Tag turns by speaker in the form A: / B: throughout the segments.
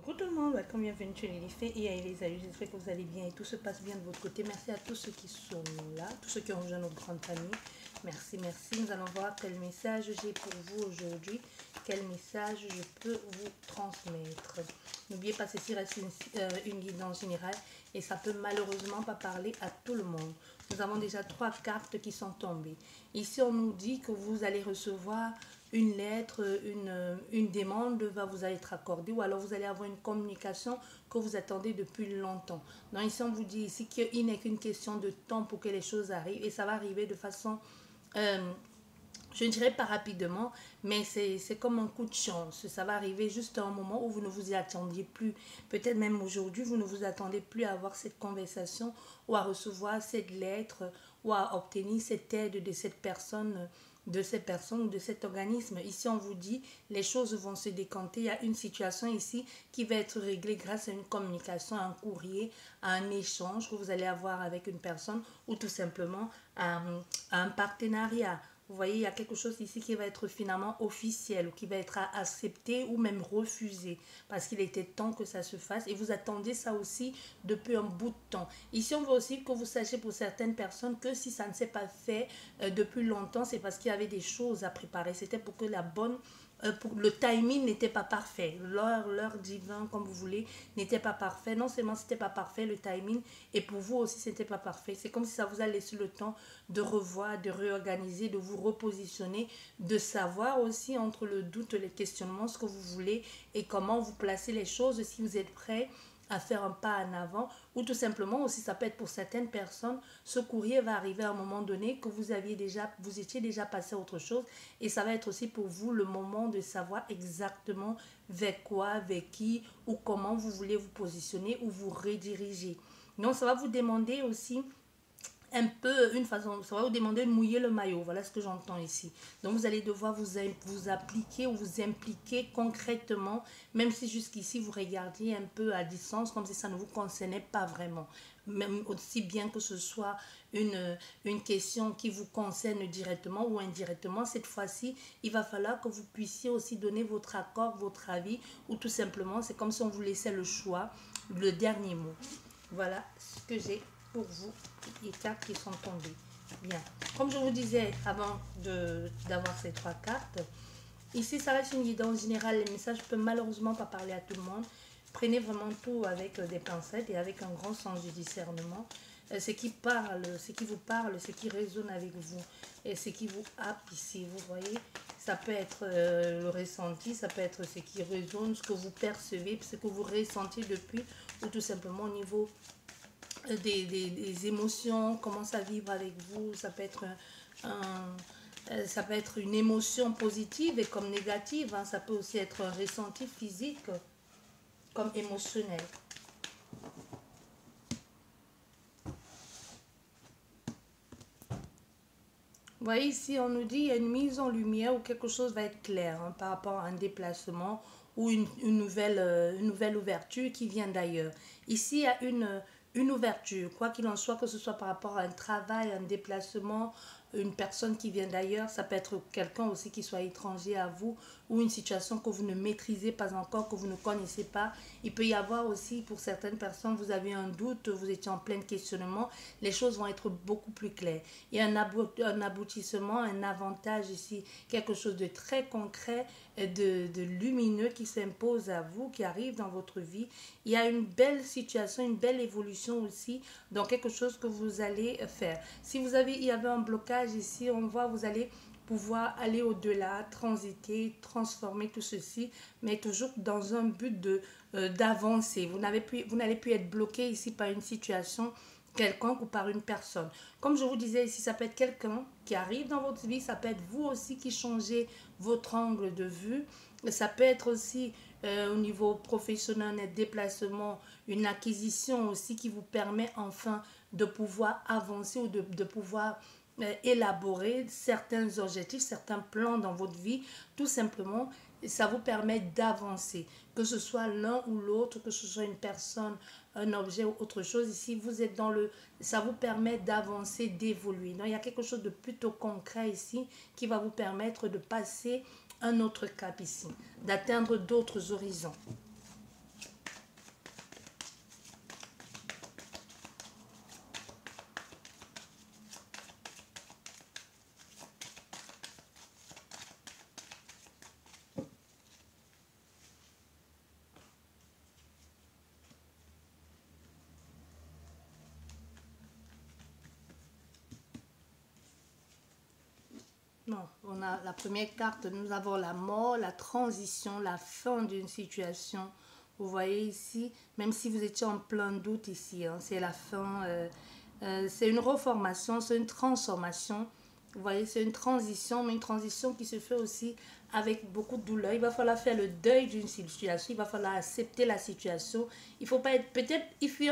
A: Coucou tout le monde, welcome, bienvenue chez Lily Fée et les amis, j'espère que vous allez bien et tout se passe bien de votre côté. Merci à tous ceux qui sont là, tous ceux qui ont rejoint notre grande famille. Merci, merci. Nous allons voir quel message j'ai pour vous aujourd'hui, quel message je peux vous transmettre. N'oubliez pas, ceci reste une guidance générale et ça peut malheureusement pas parler à tout le monde. Nous avons déjà 3 cartes qui sont tombées. Ici, on nous dit que vous allez recevoir une lettre, une demande va vous être accordée ou alors vous allez avoir une communication que vous attendez depuis longtemps. Donc ici, on vous dit ici qu'il n'est qu'une question de temps pour que les choses arrivent et ça va arriver de façon, je ne dirais pas rapidement, mais c'est comme un coup de chance. Ça va arriver juste à un moment où vous ne vous y attendiez plus. Peut-être même aujourd'hui, vous ne vous attendez plus à avoir cette conversation ou à recevoir cette lettre ou à obtenir cette aide de cette personne ou de cet organisme. Ici, on vous dit, les choses vont se décanter. Il y a une situation ici qui va être réglée grâce à une communication, à un courrier, à un échange que vous allez avoir avec une personne ou tout simplement à un partenariat. Vous voyez, il y a quelque chose ici qui va être finalement officiel ou qui va être accepté ou même refusé parce qu'il était temps que ça se fasse et vous attendez ça aussi depuis un bout de temps. Ici, on veut aussi que vous sachiez pour certaines personnes que si ça ne s'est pas fait depuis longtemps, c'est parce qu'il y avait des choses à préparer. C'était pour que le timing n'était pas parfait. L'heure divin, comme vous voulez, n'était pas parfait. Non seulement c'était pas parfait, le timing, et pour vous aussi, c'était pas parfait. C'est comme si ça vous a laissé le temps de revoir, de réorganiser, de vous repositionner, de savoir aussi entre le doute, les questionnements, ce que vous voulez et comment vous placez les choses, si vous êtes prêt à faire un pas en avant ou tout simplement aussi ça peut être pour certaines personnes, ce courrier va arriver à un moment donné que vous étiez déjà passé à autre chose et ça va être aussi pour vous le moment de savoir exactement vers quoi, vers qui ou comment vous voulez vous positionner ou vous rediriger. Donc ça va vous demander aussi un peu une façon, ça va vous demander de mouiller le maillot, voilà ce que j'entends ici. Donc vous allez devoir vous appliquer ou vous impliquer concrètement, même si jusqu'ici vous regardiez un peu à distance, comme si ça ne vous concernait pas vraiment. Même aussi bien que ce soit une question qui vous concerne directement ou indirectement, cette fois-ci, il va falloir que vous puissiez aussi donner votre accord, votre avis, ou tout simplement, c'est comme si on vous laissait le choix, le dernier mot. Voilà ce que j'ai pour vous, les cartes qui sont tombées. Bien. Comme je vous disais avant d'avoir ces 3 cartes, ici ça reste une guidance générale. Les messages ne peuvent malheureusement pas parler à tout le monde. Prenez vraiment tout avec des pincettes et avec un grand sens du discernement. Ce qui vous parle, ce qui résonne avec vous et ce qui vous happe ici, vous voyez, ça peut être le ressenti, ça peut être ce qui résonne, ce que vous percevez, ce que vous ressentez depuis, ou tout simplement au niveau des émotions, commence à vivre avec vous. Ça peut être ça peut être une émotion positive et comme négative, hein. Ça peut aussi être un ressenti physique comme émotionnel. Vous voyez ici, on nous dit il y a une mise en lumière ou quelque chose va être clair, hein, par rapport à un déplacement ou une nouvelle ouverture qui vient d'ailleurs. Ici, il y a une ouverture, quoi qu'il en soit, que ce soit par rapport à un travail, un déplacement, une personne qui vient d'ailleurs, ça peut être quelqu'un aussi qui soit étranger à vous ou une situation que vous ne maîtrisez pas encore, que vous ne connaissez pas. Il peut y avoir aussi pour certaines personnes, vous avez un doute, vous étiez en plein questionnement, les choses vont être beaucoup plus claires. Il y a un aboutissement, un avantage ici, quelque chose de très concret, de lumineux qui s'impose à vous, qui arrive dans votre vie. Il y a une belle situation, une belle évolution aussi dans quelque chose que vous allez faire. Si il y avait un blocage ici, on voit, vous allez pouvoir aller au-delà, transiter, transformer tout ceci, mais toujours dans un but d'avancer. Vous n'allez plus être bloqué ici par une situation quelconque ou par une personne. Comme je vous disais ici, ça peut être quelqu'un qui arrive dans votre vie, ça peut être vous aussi qui changez votre angle de vue, ça peut être aussi au niveau professionnel, un déplacement, une acquisition aussi qui vous permet enfin de pouvoir avancer ou de pouvoir élaborer certains objectifs, certains plans dans votre vie, tout simplement, ça vous permet d'avancer, que ce soit l'un ou l'autre, que ce soit une personne, un objet ou autre chose. Ici, vous êtes ça vous permet d'avancer, d'évoluer. Donc, il y a quelque chose de plutôt concret ici qui va vous permettre de passer un autre cap ici, d'atteindre d'autres horizons. Non, on a la première carte, nous avons la mort, la transition, la fin d'une situation. Vous voyez ici, même si vous étiez en plein doute ici, hein, c'est la fin, c'est une reformation, c'est une transformation. Vous voyez, c'est une transition, mais une transition qui se fait aussi avec beaucoup de douleur. Il va falloir faire le deuil d'une situation, il va falloir accepter la situation. Il ne faut pas être, peut-être, il fut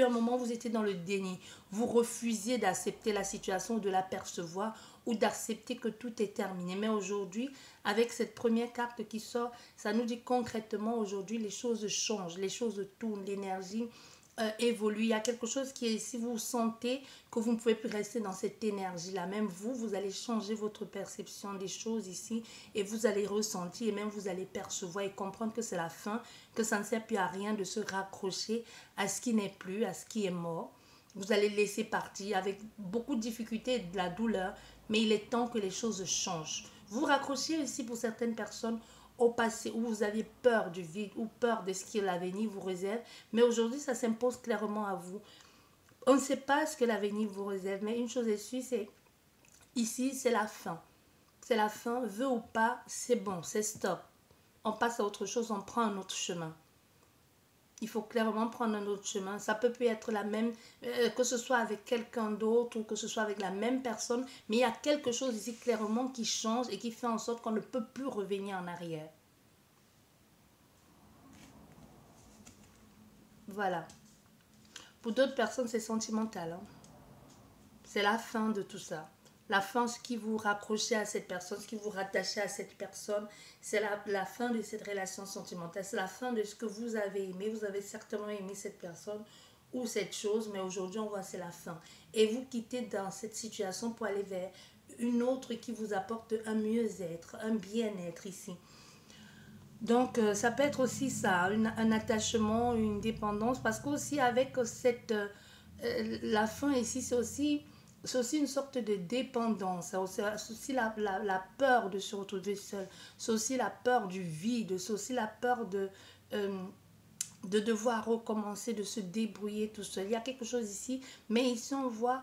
A: un moment où vous étiez dans le déni. Vous refusiez d'accepter la situation ou de l'apercevoir ou d'accepter que tout est terminé. Mais aujourd'hui, avec cette première carte qui sort, ça nous dit concrètement aujourd'hui, les choses changent, les choses tournent, l'énergie évolue. Il y a quelque chose qui est, si vous sentez que vous ne pouvez plus rester dans cette énergie-là, même vous allez changer votre perception des choses ici et vous allez ressentir et même vous allez percevoir et comprendre que c'est la fin, que ça ne sert plus à rien de se raccrocher à ce qui n'est plus, à ce qui est mort. Vous allez laisser partir avec beaucoup de difficultés et de la douleur, mais il est temps que les choses changent. Vous raccrochez ici pour certaines personnes au passé où vous aviez peur du vide ou peur de ce que l'avenir vous réserve, mais aujourd'hui ça s'impose clairement à vous. On ne sait pas ce que l'avenir vous réserve, mais une chose est sûre, c'est ici c'est la fin. C'est la fin, veut ou pas, c'est bon, c'est stop. On passe à autre chose, on prend un autre chemin. Il faut clairement prendre un autre chemin. Ça peut plus être la même, que ce soit avec quelqu'un d'autre ou que ce soit avec la même personne, mais il y a quelque chose ici clairement qui change et qui fait en sorte qu'on ne peut plus revenir en arrière. Voilà. Pour d'autres personnes, c'est sentimental, hein. C'est la fin de tout ça. La fin, ce qui vous raccrochait à cette personne, ce qui vous rattachait à cette personne, c'est la fin de cette relation sentimentale. C'est la fin de ce que vous avez aimé. Vous avez certainement aimé cette personne ou cette chose, mais aujourd'hui, on voit c'est la fin. Et vous quittez dans cette situation pour aller vers une autre qui vous apporte un mieux-être, un bien-être ici. Donc, ça peut être aussi ça, un attachement, une dépendance, parce qu'aussi avec la fin ici, c'est aussi une sorte de dépendance, c'est aussi la peur de se retrouver seul, c'est aussi la peur du vide, c'est aussi la peur euh, de devoir recommencer, de se débrouiller tout seul. Il y a quelque chose ici, mais ici on voit,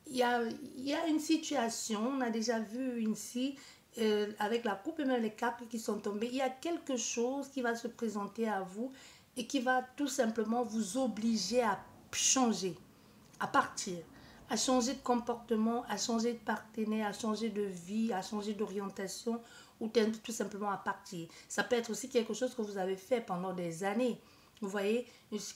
A: il y a une situation, on a déjà vu ici, avec la coupe et même les cartes qui sont tombées, il y a quelque chose qui va se présenter à vous et qui va tout simplement vous obliger à changer, à partir, à changer de comportement, à changer de partenaire, à changer de vie, à changer d'orientation ou tout simplement à partir. Ça peut être aussi quelque chose que vous avez fait pendant des années. Vous voyez,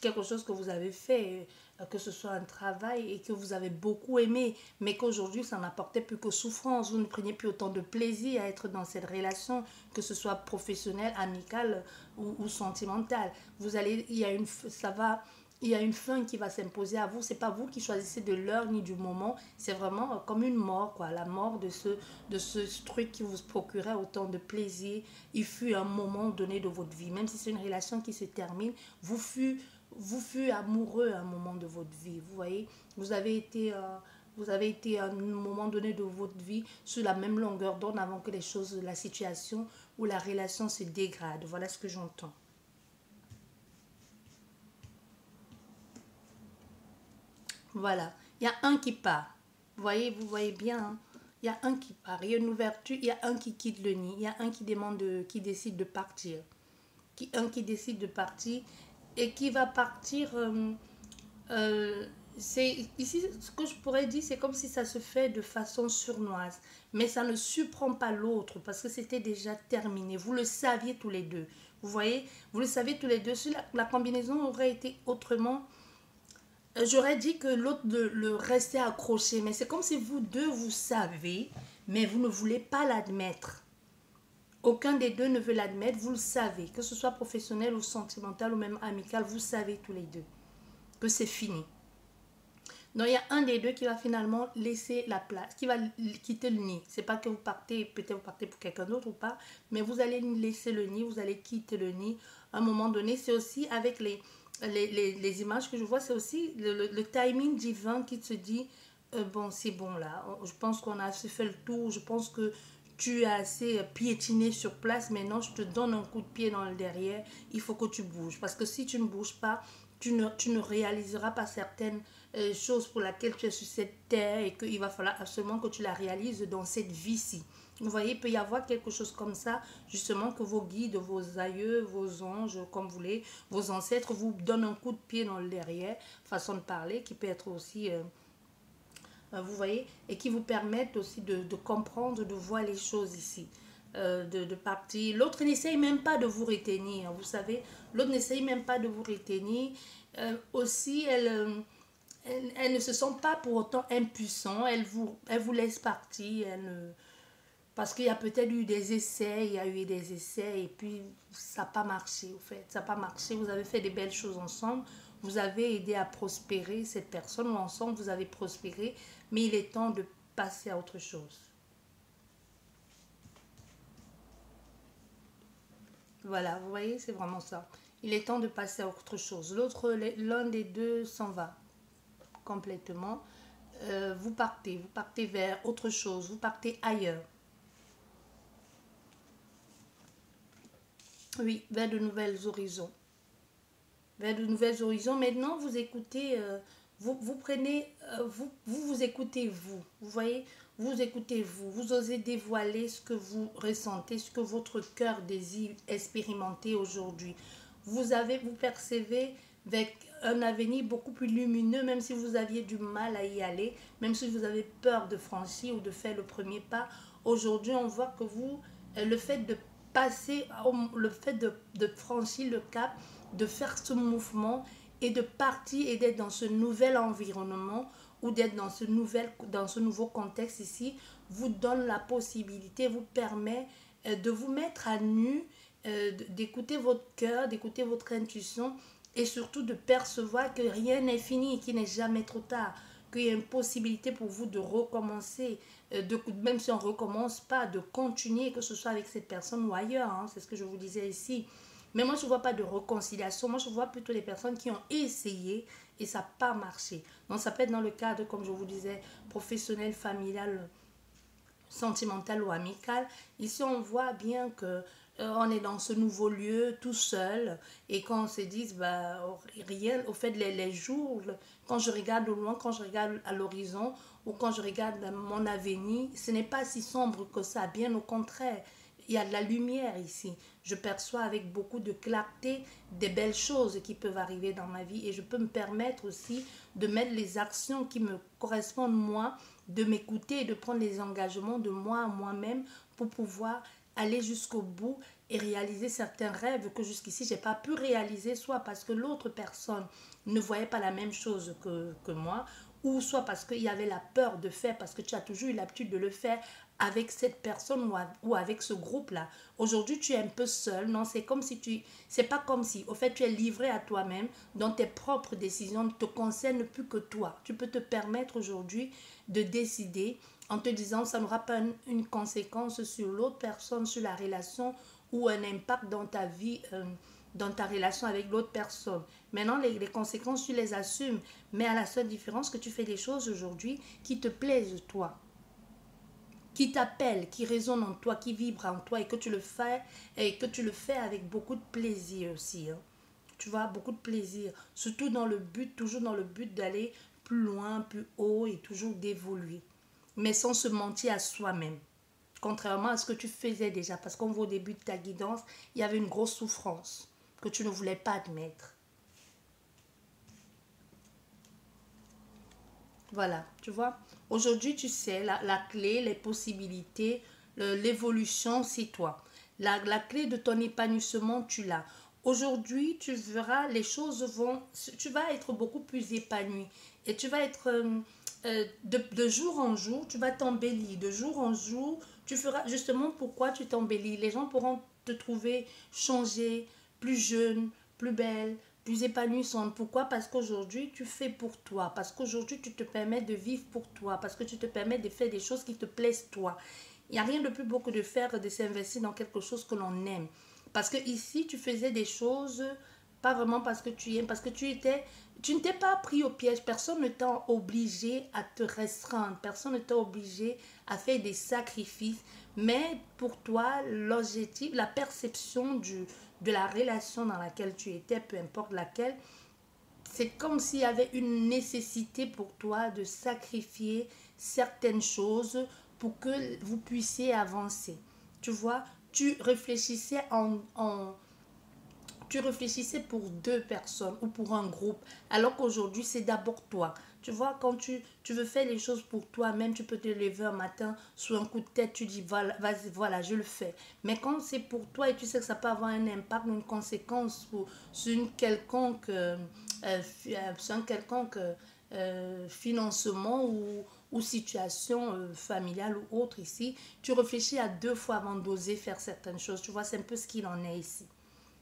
A: quelque chose que vous avez fait, que ce soit un travail et que vous avez beaucoup aimé, mais qu'aujourd'hui ça n'apportait plus que souffrance. Vous ne preniez plus autant de plaisir à être dans cette relation, que ce soit professionnelle, amicale ou sentimentale. Vous allez, il y a une fin qui va s'imposer à vous. C'est pas vous qui choisissez de l'heure ni du moment. C'est vraiment comme une mort, quoi. La mort de ce truc qui vous procurait autant de plaisir. Il fut un moment donné de votre vie. Même si c'est une relation qui se termine, vous fûtes amoureux à un moment de votre vie. Vous voyez, vous avez été à un moment donné de votre vie sur la même longueur d'onde avant que les choses, la situation ou la relation se dégrade. Voilà ce que j'entends. Voilà. Il y a un qui part. Vous voyez bien, hein. Il y a un qui part. Il y a une ouverture. Il y a un qui quitte le nid. Il y a un qui qui décide de partir. Un qui décide de partir et qui va partir. Euh, c'est ici ce que je pourrais dire, c'est comme si ça se fait de façon sournoise, mais ça ne surprend pas l'autre parce que c'était déjà terminé. Vous le saviez tous les deux. Vous voyez, vous le savez tous les deux. Si la combinaison aurait été autrement, j'aurais dit que l'autre le restait accroché, mais c'est comme si vous deux vous savez, mais vous ne voulez pas l'admettre. Aucun des deux ne veut l'admettre, vous le savez, que ce soit professionnel ou sentimental ou même amical, vous savez tous les deux que c'est fini. Donc il y a un des deux qui va finalement laisser la place, qui va quitter le nid. C'est pas que vous partez, peut-être vous partez pour quelqu'un d'autre ou pas, mais vous allez laisser le nid, vous allez quitter le nid à un moment donné. C'est aussi avec les images que je vois, c'est aussi le timing divin qui se dit, bon c'est bon là, je pense qu'on a assez fait le tour, je pense que tu as assez piétiné sur place, maintenant je te donne un coup de pied dans le derrière, il faut que tu bouges. Parce que si tu ne bouges pas, tu ne réaliseras pas certaines choses pour lesquelles tu es sur cette terre et qu'il va falloir absolument que tu la réalises dans cette vie-ci. Vous voyez, il peut y avoir quelque chose comme ça, justement, que vos guides, vos aïeux, vos anges, comme vous voulez, vos ancêtres vous donnent un coup de pied dans le derrière, façon de parler, qui peut être aussi, vous voyez, et qui vous permettent aussi de comprendre, de voir les choses ici. De partir. L'autre n'essaye même pas de vous retenir, vous savez. L'autre n'essaye même pas de vous retenir. Aussi, elle ne se sent pas pour autant impuissant. Elle vous laisse partir. Parce qu'il y a peut-être eu des essais, il y a eu des essais et puis ça n'a pas marché, au fait. Ça n'a pas marché. Vous avez fait des belles choses ensemble. Vous avez aidé à prospérer cette personne ou ensemble, vous avez prospéré. Mais il est temps de passer à autre chose. Voilà, vous voyez, c'est vraiment ça. Il est temps de passer à autre chose. L'un des deux s'en va complètement. Vous partez vers autre chose, vous partez ailleurs. Oui, vers de nouvelles horizons. Vers de nouvelles horizons. Maintenant, vous écoutez, vous prenez, vous écoutez vous. Vous voyez, vous écoutez vous. Vous osez dévoiler ce que vous ressentez, ce que votre cœur désire expérimenter aujourd'hui. Vous percevez avec un avenir beaucoup plus lumineux, même si vous aviez du mal à y aller, même si vous avez peur de franchir ou de faire le premier pas. Aujourd'hui, on voit que vous, le fait de passer, le fait de franchir le cap, de faire ce mouvement et de partir et d'être dans ce nouvel environnement ou d'être dans dans ce nouveau contexte ici, vous donne la possibilité, vous permet de vous mettre à nu, d'écouter votre cœur, d'écouter votre intuition et surtout de percevoir que rien n'est fini, qu'il n'est jamais trop tard, qu'il y a une possibilité pour vous de recommencer, même si on ne recommence pas, de continuer, que ce soit avec cette personne ou ailleurs, hein, c'est ce que je vous disais ici. Mais moi, je ne vois pas de réconciliation. Moi, je vois plutôt des personnes qui ont essayé et ça n'a pas marché. Donc, ça peut être dans le cadre, comme je vous disais, professionnel, familial, sentimental ou amical. Ici, on voit bien que on est dans ce nouveau lieu tout seul et quand on se dit bah, rien au fait les jours quand je regarde au loin, quand je regarde à l'horizon ou quand je regarde mon avenir, ce n'est pas si sombre que ça, bien au contraire, il y a de la lumière ici. Je perçois avec beaucoup de clarté des belles choses qui peuvent arriver dans ma vie et je peux me permettre aussi de mettre les actions qui me correspondent moi, de m'écouter et de prendre les engagements de moi à moi-même pour pouvoir aller jusqu'au bout et réaliser certains rêves que jusqu'ici j'ai pas pu réaliser, soit parce que l'autre personne ne voyait pas la même chose que moi, ou soit parce qu'il y avait la peur de faire, parce que tu as toujours eu l'habitude de le faire avec cette personne ou avec ce groupe-là. Aujourd'hui, tu es un peu seul, non? C'est comme si c'est pas comme si, au fait, tu es livré à toi-même, dont tes propres décisions ne te concernent plus que toi. Tu peux te permettre aujourd'hui de décider en te disant ça n'aura pas une conséquence sur l'autre personne, sur la relation ou un impact dans ta vie, dans ta relation avec l'autre personne. Maintenant, les conséquences, tu les assumes, mais à la seule différence que tu fais des choses aujourd'hui qui te plaisent toi, qui t'appellent, qui résonnent en toi, qui vibrent en toi et que tu le fais avec beaucoup de plaisir aussi. Hein. Tu vois, beaucoup de plaisir, surtout dans le but, toujours dans le but d'aller plus loin, plus haut et toujours d'évoluer, mais sans se mentir à soi-même. Contrairement à ce que tu faisais déjà, parce qu'on voit au début de ta guidance, il y avait une grosse souffrance que tu ne voulais pas admettre. Voilà, tu vois. Aujourd'hui, tu sais, la clé, les possibilités, l'évolution, c'est toi. La clé de ton épanouissement, tu l'as. Aujourd'hui, tu verras, les choses vont... Tu vas être beaucoup plus épanoui. Et tu vas être... de jour en jour, tu vas t'embellir. De jour en jour, tu feras justement pourquoi tu t'embellis. Les gens pourront te trouver changé, plus jeune, plus belle, plus épanouissante. Pourquoi? Parce qu'aujourd'hui, tu fais pour toi. Parce qu'aujourd'hui, tu te permets de vivre pour toi. Parce que tu te permets de faire des choses qui te plaisent toi. Il n'y a rien de plus beau que de faire, de s'investir dans quelque chose que l'on aime. Parce que ici, tu faisais des choses, pas vraiment parce que tu aimes, parce que tu ne t'es pas pris au piège. Personne ne t'a obligé à te restreindre. Personne ne t'a obligé à faire des sacrifices. Mais pour toi, l'objectif, la perception de la relation dans laquelle tu étais, peu importe laquelle, c'est comme s'il y avait une nécessité pour toi de sacrifier certaines choses pour que vous puissiez avancer. Tu vois, tu réfléchissais tu réfléchissais pour deux personnes ou pour un groupe, alors qu'aujourd'hui, c'est d'abord toi. Tu vois, quand tu veux faire les choses pour toi-même, tu peux te lever un matin sous un coup de tête, tu dis, voilà, vas-y, voilà, je le fais. Mais quand c'est pour toi et tu sais que ça peut avoir un impact ou une conséquence sur une quelconque, sur un quelconque financement ou situation familiale ou autre ici, tu réfléchis à deux fois avant d'oser faire certaines choses. Tu vois, c'est un peu ce qu'il en est ici.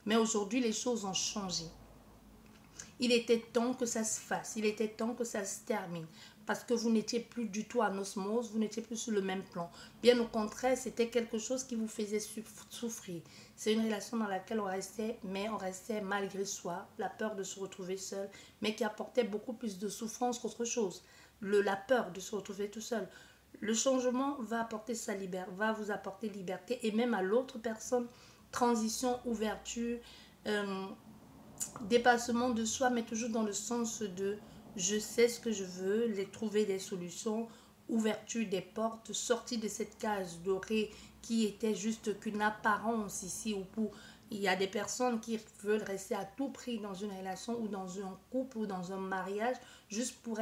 A: Mais aujourd'hui, les choses ont changé. Il était temps que ça se fasse. Il était temps que ça se termine. Parce que vous n'étiez plus du tout en osmose, vous n'étiez plus sur le même plan. Bien au contraire, c'était quelque chose qui vous faisait souffrir. C'est une relation dans laquelle on restait, mais on restait malgré soi, la peur de se retrouver seul, mais qui apportait beaucoup plus de souffrance qu'autre chose. La peur de se retrouver tout seul. Le changement va apporter sa liberté, va vous apporter liberté, et même à l'autre personne, transition, ouverture, euh, dépassement de soi, mais toujours dans le sens de je sais ce que je veux, les trouver des solutions, ouverture des portes, sortie de cette case dorée qui était juste qu'une apparence ici ou pour il y a des personnes qui veulent rester à tout prix dans une relation ou dans un couple ou dans un mariage juste pour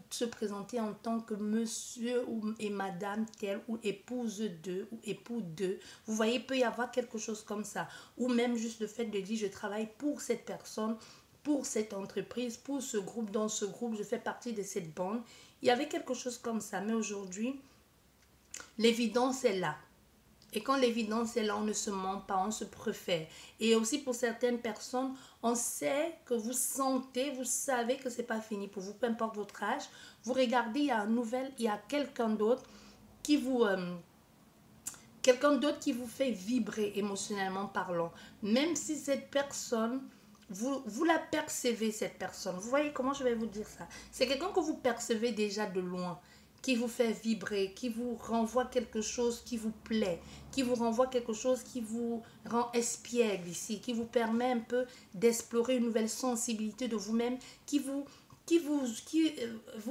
A: se présenter en tant que monsieur et madame tel ou épouse de ou époux de. Vous voyez, il peut y avoir quelque chose comme ça. Ou même juste le fait de dire je travaille pour cette personne, pour cette entreprise, pour ce groupe, dans ce groupe, je fais partie de cette bande. Il y avait quelque chose comme ça. Mais aujourd'hui, l'évidence est là. Et quand l'évidence est là, on ne se ment pas, on se préfère. Et aussi pour certaines personnes, on sait que vous sentez, vous savez que c'est pas fini pour vous, peu importe votre âge. Vous regardez, il y a qui vous, euh, quelqu'un d'autre qui vous fait vibrer émotionnellement parlant. Même si cette personne, vous la percevez, cette personne. Vous voyez comment je vais vous dire ça? C'est quelqu'un que vous percevez déjà de loin, qui vous fait vibrer, qui vous renvoie quelque chose qui vous plaît, qui vous renvoie quelque chose qui vous rend espiègle ici, qui vous permet un peu d'explorer une nouvelle sensibilité de vous-même, qui vous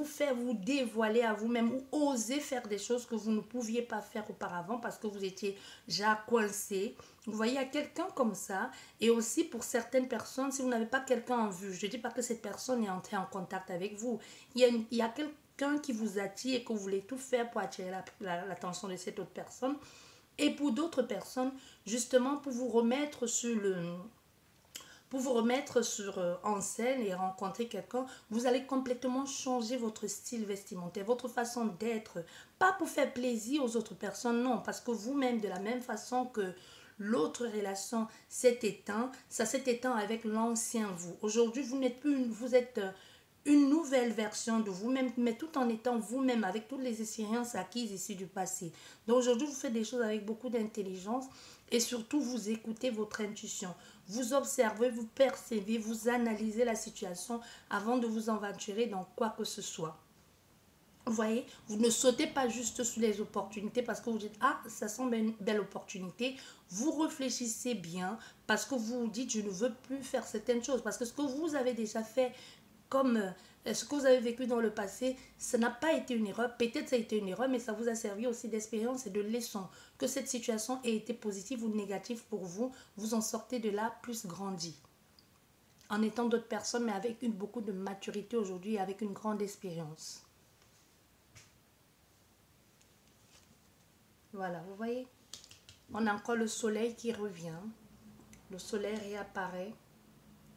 A: fait vous dévoiler à vous-même ou oser faire des choses que vous ne pouviez pas faire auparavant parce que vous étiez déjà coincé. Vous voyez, il y a quelqu'un comme ça. Et aussi pour certaines personnes, si vous n'avez pas quelqu'un en vue, je ne dis pas que cette personne est entrée en contact avec vous. Il y a quelqu'un qui vous attire et que vous voulez tout faire pour attirer l'attention de cette autre personne. Et pour d'autres personnes, justement, pour vous remettre en scène et rencontrer quelqu'un, vous allez complètement changer votre style vestimentaire, votre façon d'être. Pas pour faire plaisir aux autres personnes, non, parce que vous-même, de la même façon que l'autre relation s'est éteinte, ça s'est éteint avec l'ancien vous. Aujourd'hui, vous n'êtes plus vous êtes une nouvelle version de vous-même, mais tout en étant vous-même avec toutes les expériences acquises ici du passé. Donc aujourd'hui, vous faites des choses avec beaucoup d'intelligence et surtout, vous écoutez votre intuition. Vous observez, vous percevez, vous analysez la situation avant de vous aventurer dans quoi que ce soit. Vous voyez, vous ne sautez pas juste sur les opportunités parce que vous dites, ah, ça semble une belle opportunité. Vous réfléchissez bien parce que vous vous dites, je ne veux plus faire certaines choses. Parce que ce que vous avez déjà fait comme ce que vous avez vécu dans le passé, ça n'a pas été une erreur. Peut-être ça a été une erreur, mais ça vous a servi aussi d'expérience et de leçon. Que cette situation ait été positive ou négative pour vous, vous en sortez de là plus grandi. En étant d'autres personnes, mais avec beaucoup de maturité aujourd'hui, avec une grande expérience. Voilà, vous voyez, on a encore le soleil qui revient. Le soleil réapparaît.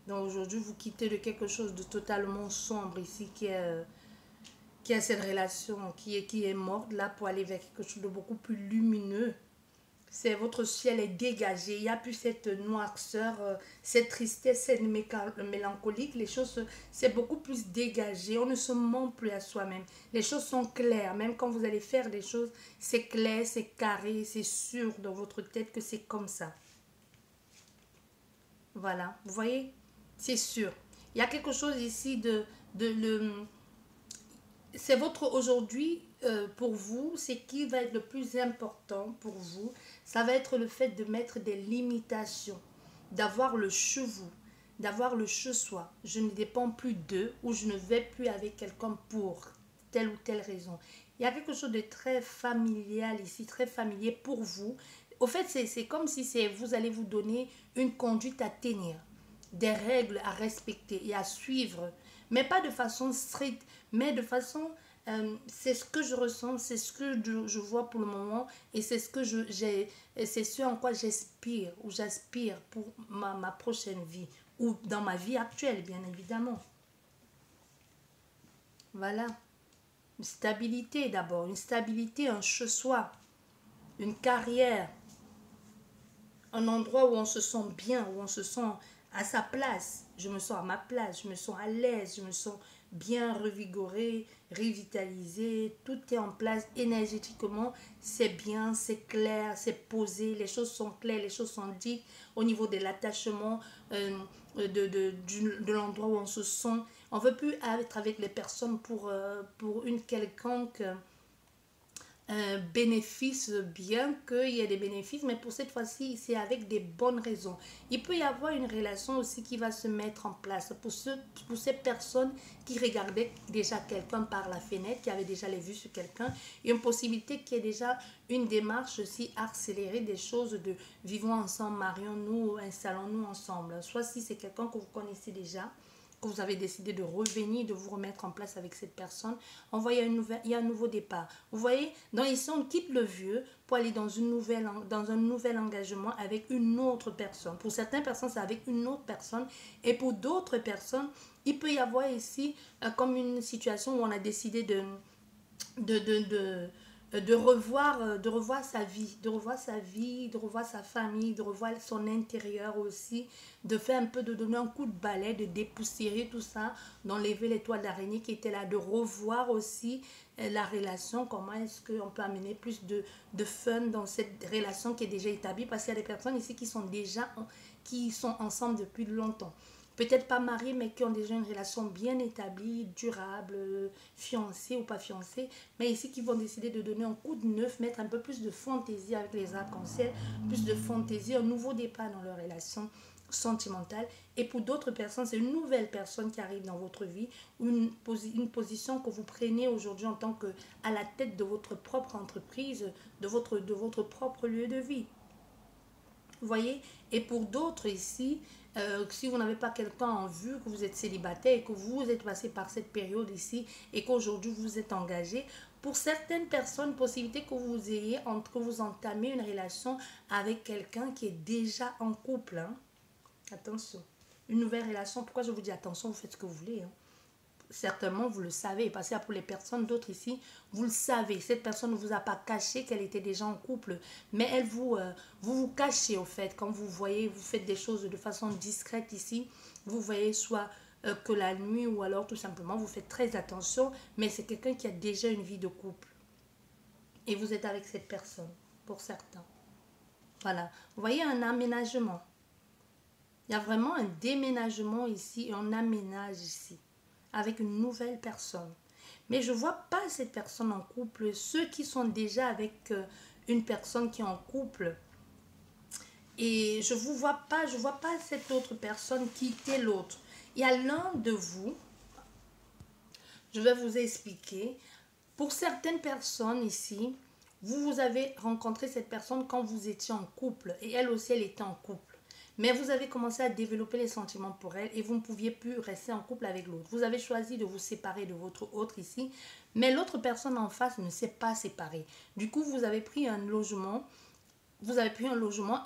A: Donc aujourd'hui, vous quittez de quelque chose de totalement sombre ici qui a cette relation qui est morte là pour aller vers quelque chose de beaucoup plus lumineux. C'est votre ciel est dégagé, il n'y a plus cette noirceur, cette tristesse, cette mélancolique. Les choses, c'est beaucoup plus dégagé. On ne se ment plus à soi-même. Les choses sont claires. Même quand vous allez faire des choses, c'est clair, c'est carré, c'est sûr dans votre tête que c'est comme ça. Voilà, vous voyez, c'est sûr. Il y a quelque chose ici de le c'est votre aujourd'hui pour vous, c'est qui va être le plus important pour vous. Ça va être le fait de mettre des limitations, d'avoir le cheveu, d'avoir le choix. Je ne dépends plus d'eux ou je ne vais plus avec quelqu'un pour telle ou telle raison. Il y a quelque chose de très familial ici, très familier pour vous. Au fait, c'est comme si vous allez vous donner une conduite à tenir, des règles à respecter et à suivre, mais pas de façon stricte, mais de façon... c'est ce que je ressens, c'est ce que je vois pour le moment et c'est ce que c'est ce en quoi j'aspire ou j'aspire pour ma prochaine vie ou dans ma vie actuelle, bien évidemment. Voilà. Une stabilité d'abord, une stabilité, un chez-soi, une carrière, un endroit où on se sent bien, où on se sent à sa place. Je me sens à ma place, je me sens à l'aise, je me sens bien revigorée, revitalisée. Tout est en place énergétiquement. C'est bien, c'est clair, c'est posé. Les choses sont claires, les choses sont dites au niveau de l'attachement, de l'endroit où on se sent. On ne veut plus être avec les personnes pour une quelconque bénéfice, bien qu'il y ait des bénéfices, mais pour cette fois-ci, c'est avec des bonnes raisons. Il peut y avoir une relation aussi qui va se mettre en place pour ces personnes qui regardaient déjà quelqu'un par la fenêtre, qui avaient déjà les vues sur quelqu'un, et une possibilité qui est déjà une démarche aussi accélérée des choses de vivons ensemble, marions-nous, installons-nous ensemble. Soit si c'est quelqu'un que vous connaissez déjà, que vous avez décidé de revenir, de vous remettre en place avec cette personne, on voit il y a un nouveau départ. Vous voyez, dans ici, on quitte le vieux pour aller dans un nouvel engagement avec une autre personne. Pour certaines personnes, c'est avec une autre personne. Et pour d'autres personnes, il peut y avoir ici comme une situation où on a décidé de, de, de, de revoir sa vie, de revoir sa famille, de revoir son intérieur aussi, de faire un peu, de donner un coup de balai, de dépoussiérer tout ça, d'enlever les toiles d'araignée qui étaient là, de revoir aussi la relation, comment est-ce qu'on peut amener plus de fun dans cette relation qui est déjà établie, parce qu'il y a des personnes ici qui sont ensemble depuis longtemps. Peut-être pas mariés, mais qui ont déjà une relation bien établie, durable, fiancés ou pas fiancés, mais ici qui vont décider de donner un coup de neuf, mettre un peu plus de fantaisie avec les arcs-en-ciel, plus de fantaisie, un nouveau départ dans leur relation sentimentale. Et pour d'autres personnes, c'est une nouvelle personne qui arrive dans votre vie, une position que vous prenez aujourd'hui en tant que à la tête de votre propre entreprise, de votre propre lieu de vie. Vous voyez? Et pour d'autres ici, si vous n'avez pas quelqu'un en vue, que vous êtes célibataire et que vous êtes passé par cette période ici et qu'aujourd'hui vous êtes engagé, pour certaines personnes, possibilité que vous ayez, que vous entamez une relation avec quelqu'un qui est déjà en couple. Hein. Attention. Une nouvelle relation, pourquoi je vous dis attention, vous faites ce que vous voulez. Hein. Certainement, vous le savez, parce que pour les personnes d'autres ici, vous le savez. Cette personne ne vous a pas caché qu'elle était déjà en couple, mais elle vous cachez au fait. Quand vous voyez, vous faites des choses de façon discrète ici, vous voyez soit que la nuit ou alors tout simplement, vous faites très attention, mais c'est quelqu'un qui a déjà une vie de couple. Et vous êtes avec cette personne, pour certains. Voilà, vous voyez un aménagement. Il y a vraiment un déménagement ici, un aménage ici avec une nouvelle personne. Mais je ne vois pas cette personne en couple. Ceux qui sont déjà avec une personne qui est en couple, et je ne vois pas cette autre personne quitter l'autre. Il y a l'un de vous, je vais vous expliquer, pour certaines personnes ici, vous avez rencontré cette personne quand vous étiez en couple, et elle aussi, elle était en couple. Mais vous avez commencé à développer les sentiments pour elle et vous ne pouviez plus rester en couple avec l'autre. Vous avez choisi de vous séparer de votre autre ici, mais l'autre personne en face ne s'est pas séparée. Du coup, vous avez pris un logement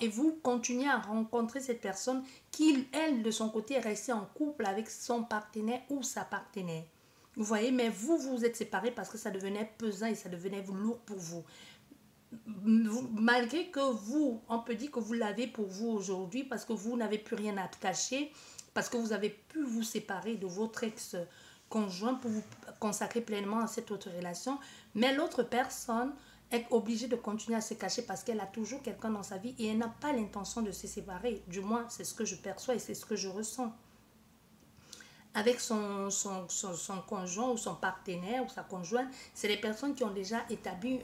A: et vous continuez à rencontrer cette personne qui, elle, de son côté, est restée en couple avec son partenaire ou sa partenaire. Vous voyez, mais vous vous êtes séparés parce que ça devenait pesant et ça devenait lourd pour vous. Malgré que vous, on peut dire que vous l'avez pour vous aujourd'hui parce que vous n'avez plus rien à cacher, parce que vous avez pu vous séparer de votre ex-conjoint pour vous consacrer pleinement à cette autre relation, mais l'autre personne est obligée de continuer à se cacher parce qu'elle a toujours quelqu'un dans sa vie et elle n'a pas l'intention de se séparer. Du moins, c'est ce que je perçois et c'est ce que je ressens. Avec son conjoint ou son partenaire ou sa conjointe, c'est les personnes qui ont déjà établi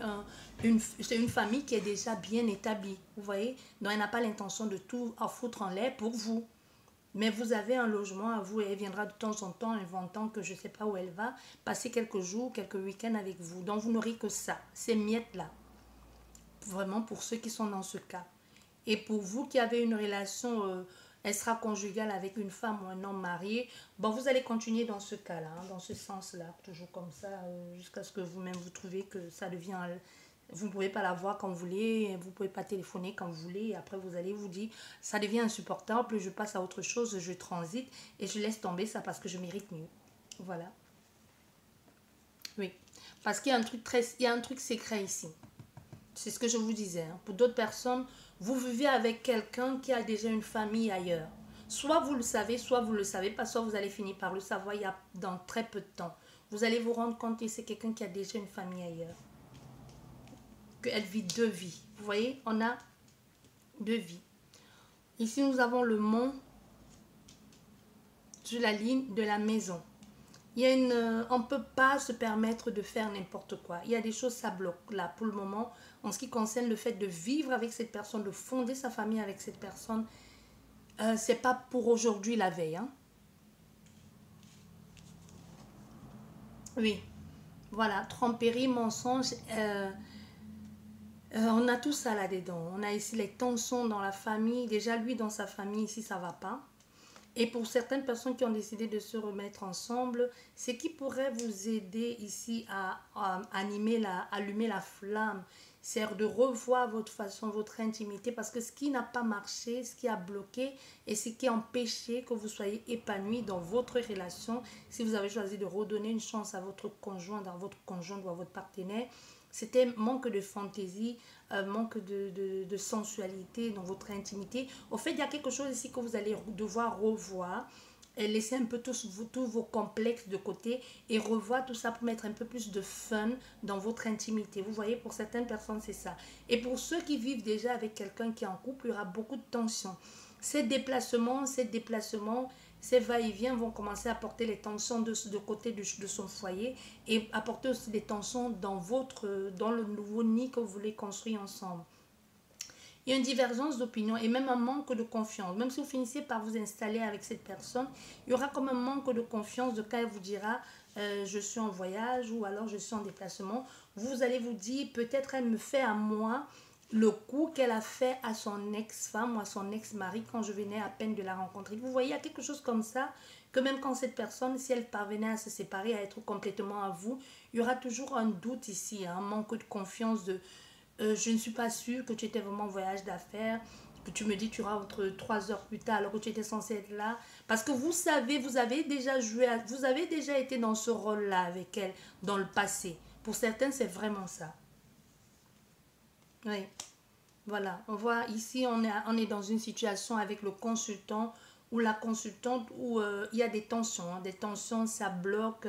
A: c'est une famille qui est déjà bien établie, vous voyez. Donc elle n'a pas l'intention de tout en foutre en l'air pour vous. Mais vous avez un logement à vous et elle viendra de temps en temps inventant que je ne sais pas où elle va, passer quelques jours, quelques week-ends avec vous. Donc vous n'aurez que ça, ces miettes-là. Vraiment pour ceux qui sont dans ce cas. Et pour vous qui avez une relation extra-conjugale avec une femme ou un homme marié, bon, vous allez continuer dans ce cas-là, hein, dans ce sens-là, toujours comme ça, jusqu'à ce que vous-même vous trouvez que ça devient... Vous ne pouvez pas la voir quand vous voulez, vous ne pouvez pas téléphoner quand vous voulez, et après vous allez vous dire, ça devient insupportable, je passe à autre chose, je transite, et je laisse tomber ça parce que je mérite mieux. Voilà. Oui. Parce qu'il y a un truc il y a un truc secret ici. C'est ce que je vous disais. Hein. Pour d'autres personnes, vous vivez avec quelqu'un qui a déjà une famille ailleurs. Soit vous le savez, soit vous ne le savez pas, soit vous allez finir par le savoir dans très peu de temps. Vous allez vous rendre compte que c'est quelqu'un qui a déjà une famille ailleurs. Qu'elle vit deux vies. Vous voyez, on a deux vies. Ici, nous avons le mont sur la ligne de la maison. On ne peut pas se permettre de faire n'importe quoi. Il y a des choses, ça bloque là pour le moment. En ce qui concerne le fait de vivre avec cette personne, de fonder sa famille avec cette personne, c'est pas pour aujourd'hui la veille. Hein. Oui, voilà, tromperie, mensonge, on a tout ça là-dedans. On a ici les tensions dans la famille. Déjà, lui, dans sa famille, ici, ça va pas. Et pour certaines personnes qui ont décidé de se remettre ensemble, ce qui pourrait vous aider ici à allumer la flamme, c'est de revoir votre façon, votre intimité, parce que ce qui n'a pas marché, ce qui a bloqué et ce qui a empêché que vous soyez épanoui dans votre relation, si vous avez choisi de redonner une chance à votre conjoint, dans votre conjoint ou à votre partenaire, c'était manque de fantaisie, manque de sensualité dans votre intimité. Au fait, il y a quelque chose ici que vous allez devoir revoir et laisser un peu tous vos complexes de côté et revoir tout ça pour mettre un peu plus de fun dans votre intimité. Vous voyez, pour certaines personnes, c'est ça. Et pour ceux qui vivent déjà avec quelqu'un qui est en couple, il y aura beaucoup de tension. Ces déplacements, ces va-et-vient vont commencer à porter les tensions de côté de son foyer et apporter aussi des tensions dans le nouveau nid que vous voulez construire ensemble. Il y a une divergence d'opinion et même un manque de confiance. Même si vous finissez par vous installer avec cette personne, il y aura comme un manque de confiance de quand elle vous dira je suis en voyage ou alors je suis en déplacement. Vous allez vous dire peut-être elle me fait à moi le coup qu'elle a fait à son ex-femme ou à son ex-mari quand je venais à peine de la rencontrer. Vous voyez, il y a quelque chose comme ça que même quand cette personne, si elle parvenait à se séparer, à être complètement à vous, il y aura toujours un doute ici, un manque de confiance de je ne suis pas sûre que tu étais vraiment en voyage d'affaires, que tu me dis tu rentres 3 heures plus tard alors que tu étais censé être là. Parce que vous savez, vous avez déjà joué, vous avez déjà été dans ce rôle-là avec elle dans le passé. Pour certains, c'est vraiment ça. Oui, voilà. On voit ici, on est dans une situation avec le consultant ou la consultante où il y a des tensions. Hein. Des tensions, ça bloque,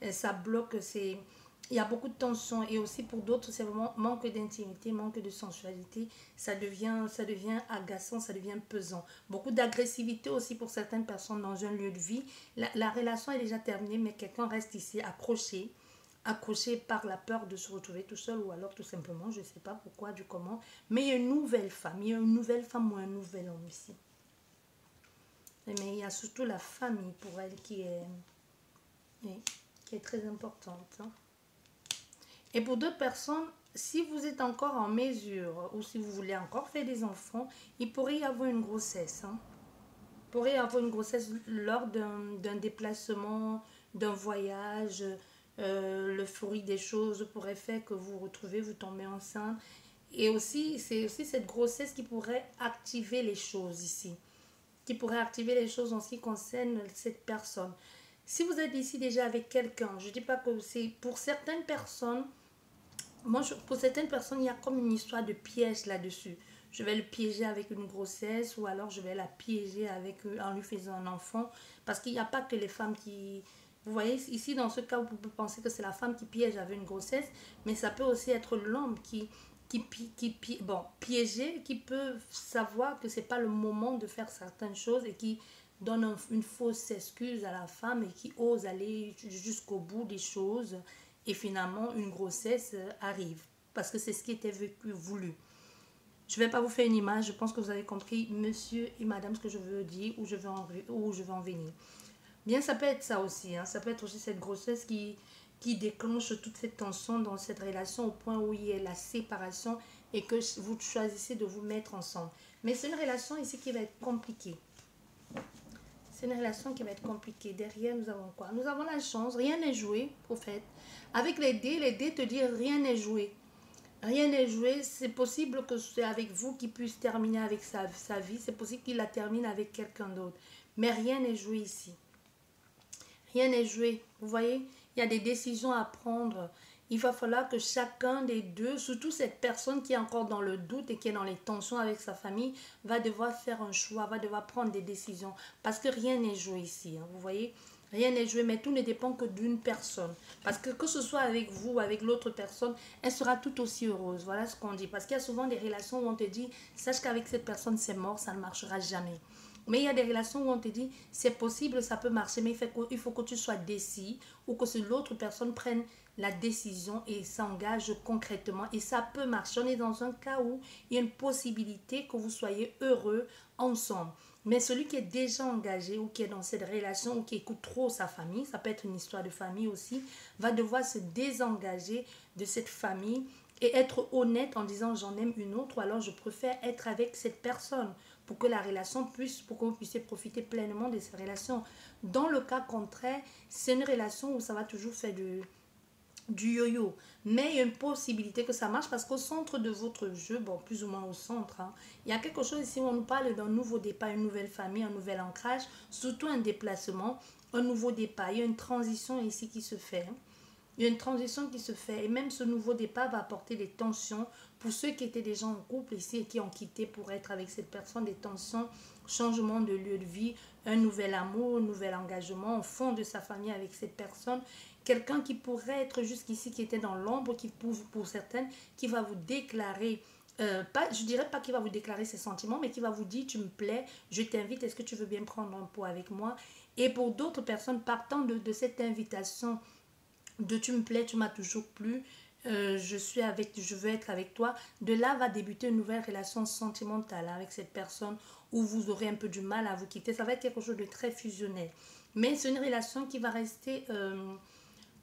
A: il y a beaucoup de tensions. Et aussi pour d'autres, c'est vraiment manque d'intimité, manque de sensualité. Ça devient agaçant, ça devient pesant. Beaucoup d'agressivité aussi pour certaines personnes dans un lieu de vie. La relation est déjà terminée, mais quelqu'un reste ici accroché par la peur de se retrouver tout seul ou alors tout simplement, je ne sais pas pourquoi, du comment, mais il y a une nouvelle femme, il y a une nouvelle femme ou un nouvel homme ici. Mais il y a surtout la famille pour elle qui est très importante. Hein. Et pour d'autres personnes, si vous êtes encore en mesure ou si vous voulez encore faire des enfants, il pourrait y avoir une grossesse. Hein. Il pourrait y avoir une grossesse lors d'un déplacement, d'un voyage. Le fruit des choses pourrait faire que vous retrouvez, vous tombez enceinte. Et aussi, c'est aussi cette grossesse qui pourrait activer les choses ici. Qui pourrait activer les choses en ce qui concerne cette personne. Si vous êtes ici déjà avec quelqu'un, je ne dis pas que c'est pour certaines personnes, pour certaines personnes, il y a comme une histoire de piège là-dessus. Je vais le piéger avec une grossesse ou alors je vais la piéger en lui faisant un enfant. Parce qu'il n'y a pas que les femmes qui... Vous voyez, ici, dans ce cas, vous pouvez penser que c'est la femme qui piège avec une grossesse, mais ça peut aussi être l'homme piégé, qui peut savoir que ce n'est pas le moment de faire certaines choses et qui donne une fausse excuse à la femme et qui ose aller jusqu'au bout des choses et finalement une grossesse arrive parce que c'est ce qui était voulu. Je ne vais pas vous faire une image, je pense que vous avez compris, monsieur et madame, ce que je veux dire, où je veux en venir. Bien, ça peut être ça aussi, hein. Ça peut être aussi cette grossesse qui déclenche toute cette tension dans cette relation au point où il y a la séparation et que vous choisissez de vous mettre ensemble. Mais c'est une relation ici qui va être compliquée. C'est une relation qui va être compliquée. Derrière, nous avons quoi? Nous avons la chance, rien n'est joué, prophète. Avec les dés te disent rien n'est joué. Rien n'est joué. C'est possible que c'est avec vous qu'il puisse terminer avec sa vie. C'est possible qu'il la termine avec quelqu'un d'autre. Mais rien n'est joué ici. Rien n'est joué. Vous voyez, il y a des décisions à prendre. Il va falloir que chacun des deux, surtout cette personne qui est encore dans le doute et qui est dans les tensions avec sa famille, va devoir faire un choix, va devoir prendre des décisions. Parce que rien n'est joué ici. Hein, vous voyez, rien n'est joué, mais tout ne dépend que d'une personne. Parce que ce soit avec vous ou avec l'autre personne, elle sera tout aussi heureuse. Voilà ce qu'on dit. Parce qu'il y a souvent des relations où on te dit, sache qu'avec cette personne, c'est mort, ça ne marchera jamais. Mais il y a des relations où on te dit, c'est possible, ça peut marcher, mais il faut que tu sois décis ou que l'autre personne prenne la décision et s'engage concrètement. Et ça peut marcher. On est dans un cas où il y a une possibilité que vous soyez heureux ensemble. Mais celui qui est déjà engagé ou qui est dans cette relation ou qui écoute trop sa famille, ça peut être une histoire de famille aussi, va devoir se désengager de cette famille et être honnête en disant j'en aime une autre ou alors je préfère être avec cette personne pour que la relation puisse, pour que vous puissiez profiter pleinement de cette relation. Dans le cas contraire, c'est une relation où ça va toujours faire du yo-yo. Mais il y a une possibilité que ça marche parce qu'au centre de votre jeu, bon, plus ou moins au centre, hein, il y a quelque chose ici où on nous parle d'un nouveau départ, une nouvelle famille, un nouvel ancrage, surtout un déplacement, un nouveau départ. Il y a une transition ici qui se fait. Hein. Il y a une transition qui se fait et même ce nouveau départ va apporter des tensions pour ceux qui étaient déjà en couple ici et qui ont quitté pour être avec cette personne, des tensions, changement de lieu de vie, un nouvel amour, un nouvel engagement au fond de sa famille avec cette personne. Quelqu'un qui pourrait être jusqu'ici, qui était dans l'ombre, qui pour certaines, qui va vous déclarer je dirais pas qu'il va vous déclarer ses sentiments, mais qui va vous dire tu me plais, je t'invite, est-ce que tu veux bien prendre un pot avec moi? Et pour d'autres personnes, partant de cette invitation de tu me plais, tu m'as toujours plu, je veux être avec toi, de là va débuter une nouvelle relation sentimentale avec cette personne où vous aurez un peu du mal à vous quitter. Ça va être quelque chose de très fusionnel. Mais c'est une relation qui va rester,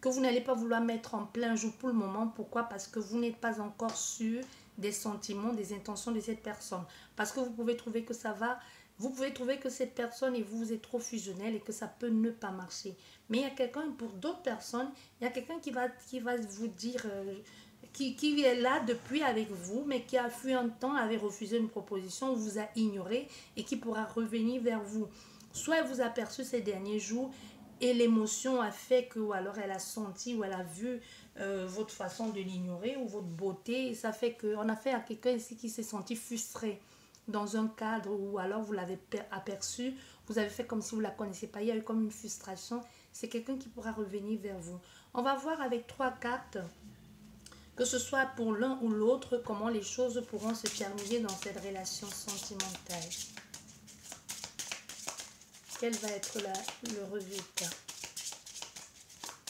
A: que vous n'allez pas vouloir mettre en plein jour pour le moment. Pourquoi? Parce que vous n'êtes pas encore sûr des sentiments, des intentions de cette personne. Parce que vous pouvez trouver que ça va... Vous pouvez trouver que cette personne et vous êtes trop fusionnel et que ça peut ne pas marcher. Mais il y a quelqu'un, pour d'autres personnes, il y a quelqu'un qui va vous dire, qui est là depuis avec vous, mais qui a fui un temps, avait refusé une proposition, vous a ignoré et qui pourra revenir vers vous. Soit elle vous a perçu ces derniers jours et l'émotion a fait que, ou alors elle a senti ou elle a vu votre façon de l'ignorer ou votre beauté. Et ça fait qu'on a fait à quelqu'un ici qui s'est senti frustré dans un cadre ou alors vous l'avez aperçu, vous avez fait comme si vous ne la connaissiez pas, il y a eu comme une frustration, c'est quelqu'un qui pourra revenir vers vous. On va voir avec 3 cartes, que ce soit pour l'un ou l'autre, comment les choses pourront se terminer dans cette relation sentimentale. Quel va être le résultat?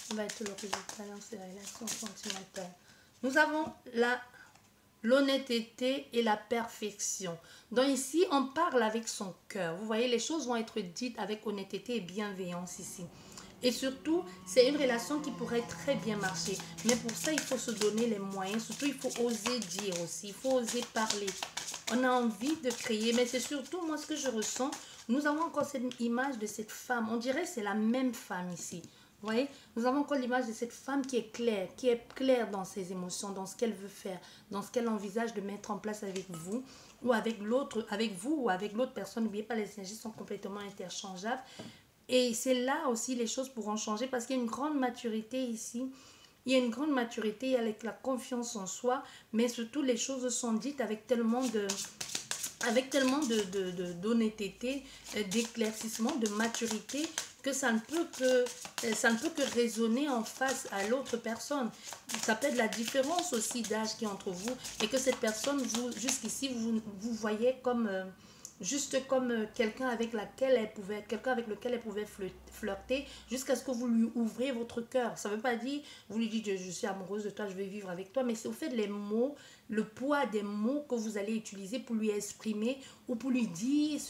A: Quel va être le résultat dans ces relations sentimentales? Nous avons l'honnêteté et la perfection. Donc ici, on parle avec son cœur. Vous voyez, les choses vont être dites avec honnêteté et bienveillance ici. Et surtout, c'est une relation qui pourrait très bien marcher. Mais pour ça, il faut se donner les moyens. Surtout, il faut oser dire aussi. Il faut oser parler. On a envie de créer. Mais c'est surtout, moi, ce que je ressens. Nous avons encore cette image de cette femme. On dirait que c'est la même femme ici. Vous voyez, nous avons encore l'image de cette femme qui est claire dans ses émotions, dans ce qu'elle veut faire, dans ce qu'elle envisage de mettre en place avec vous ou avec l'autre, avec vous ou avec l'autre personne. N'oubliez pas, les énergies sont complètement interchangeables. Et c'est là aussi les choses pourront changer parce qu'il y a une grande maturité ici. Il y a une grande maturité avec la confiance en soi, mais surtout les choses sont dites avec tellement d'honnêteté, d'éclaircissement, de maturité, que ça ne peut que résonner en face à l'autre personne. Ça peut être la différence aussi d'âge qui est entre vous et que cette personne, jusqu'ici, vous voyez comme juste comme quelqu'un avec lequel elle pouvait flirter, jusqu'à ce que vous lui ouvrez votre cœur. Ça ne veut pas dire, vous lui dites, je suis amoureuse de toi, je vais vivre avec toi, mais c'est au fait les mots, le poids des mots que vous allez utiliser pour lui exprimer ou pour lui dire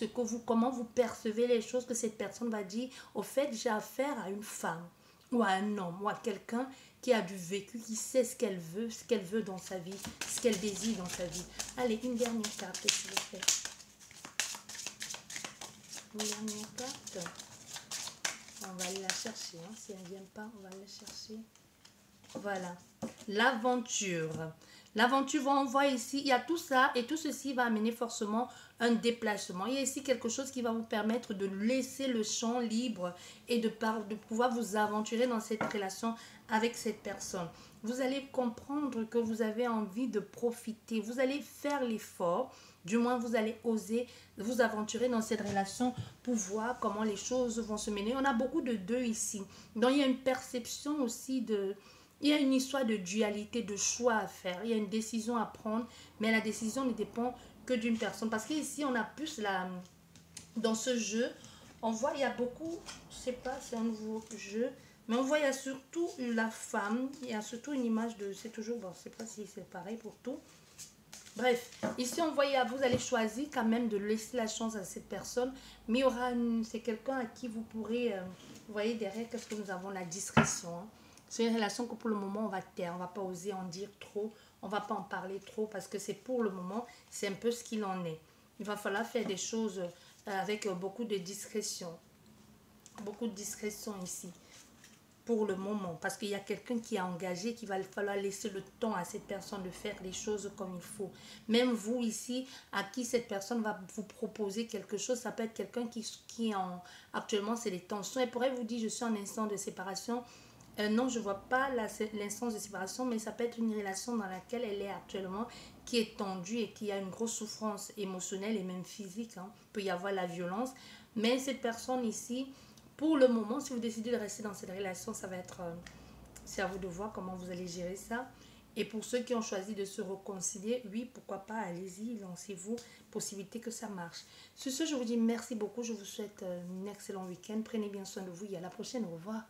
A: comment vous percevez les choses que cette personne va dire. Au fait, j'ai affaire à une femme ou à un homme ou à quelqu'un qui a du vécu, qui sait ce qu'elle veut dans sa vie, ce qu'elle désire dans sa vie. Allez, une dernière carte, s'il vous plaît. Une dernière carte. On va aller la chercher. Hein. Si elle ne vient pas, on va la chercher. Voilà. L'aventure. L'aventure, on voit ici, il y a tout ça et tout ceci va amener forcément un déplacement. Il y a ici quelque chose qui va vous permettre de laisser le champ libre et de pouvoir vous aventurer dans cette relation avec cette personne. Vous allez comprendre que vous avez envie de profiter. Vous allez faire l'effort. Du moins, vous allez oser vous aventurer dans cette relation pour voir comment les choses vont se mener. On a beaucoup de deux ici. Donc, il y a une perception aussi de... Il y a une histoire de dualité, de choix à faire. Il y a une décision à prendre, mais la décision ne dépend que d'une personne. Parce qu'ici, on a plus la... Dans ce jeu, on voit, il y a beaucoup... Je ne sais pas, c'est un nouveau jeu. Mais on voit, il y a surtout la femme. Il y a surtout une image de... C'est toujours... Bon, je ne sais pas si c'est pareil pour tout. Bref, ici on voit, vous allez choisir quand même de laisser la chance à cette personne, mais il y aura c'est quelqu'un à qui vous pourrez, vous voyez derrière, qu'est-ce que nous avons, la discrétion. Hein. C'est une relation que pour le moment on va taire, on va pas oser en dire trop, on va pas en parler trop parce que c'est pour le moment, c'est un peu ce qu'il en est. Il va falloir faire des choses avec beaucoup de discrétion ici. Pour le moment, parce qu'il y a quelqu'un qui est engagé, qu'il va falloir laisser le temps à cette personne de faire les choses comme il faut. Même vous ici, à qui cette personne va vous proposer quelque chose, ça peut être quelqu'un qui actuellement c'est les tensions, elle pourrait vous dire je suis en instant de séparation. Non, je ne vois pas l'instance de séparation, mais ça peut être une relation dans laquelle elle est actuellement, qui est tendue et qui a une grosse souffrance émotionnelle et même physique. Hein. Il peut y avoir la violence, mais cette personne ici, pour le moment, si vous décidez de rester dans cette relation, ça va être... c'est à vous de voir comment vous allez gérer ça. Et pour ceux qui ont choisi de se réconcilier, oui, pourquoi pas, allez-y, lancez-vous, possibilité que ça marche. Sur ce, je vous dis merci beaucoup, je vous souhaite un excellent week-end. Prenez bien soin de vous et à la prochaine, au revoir.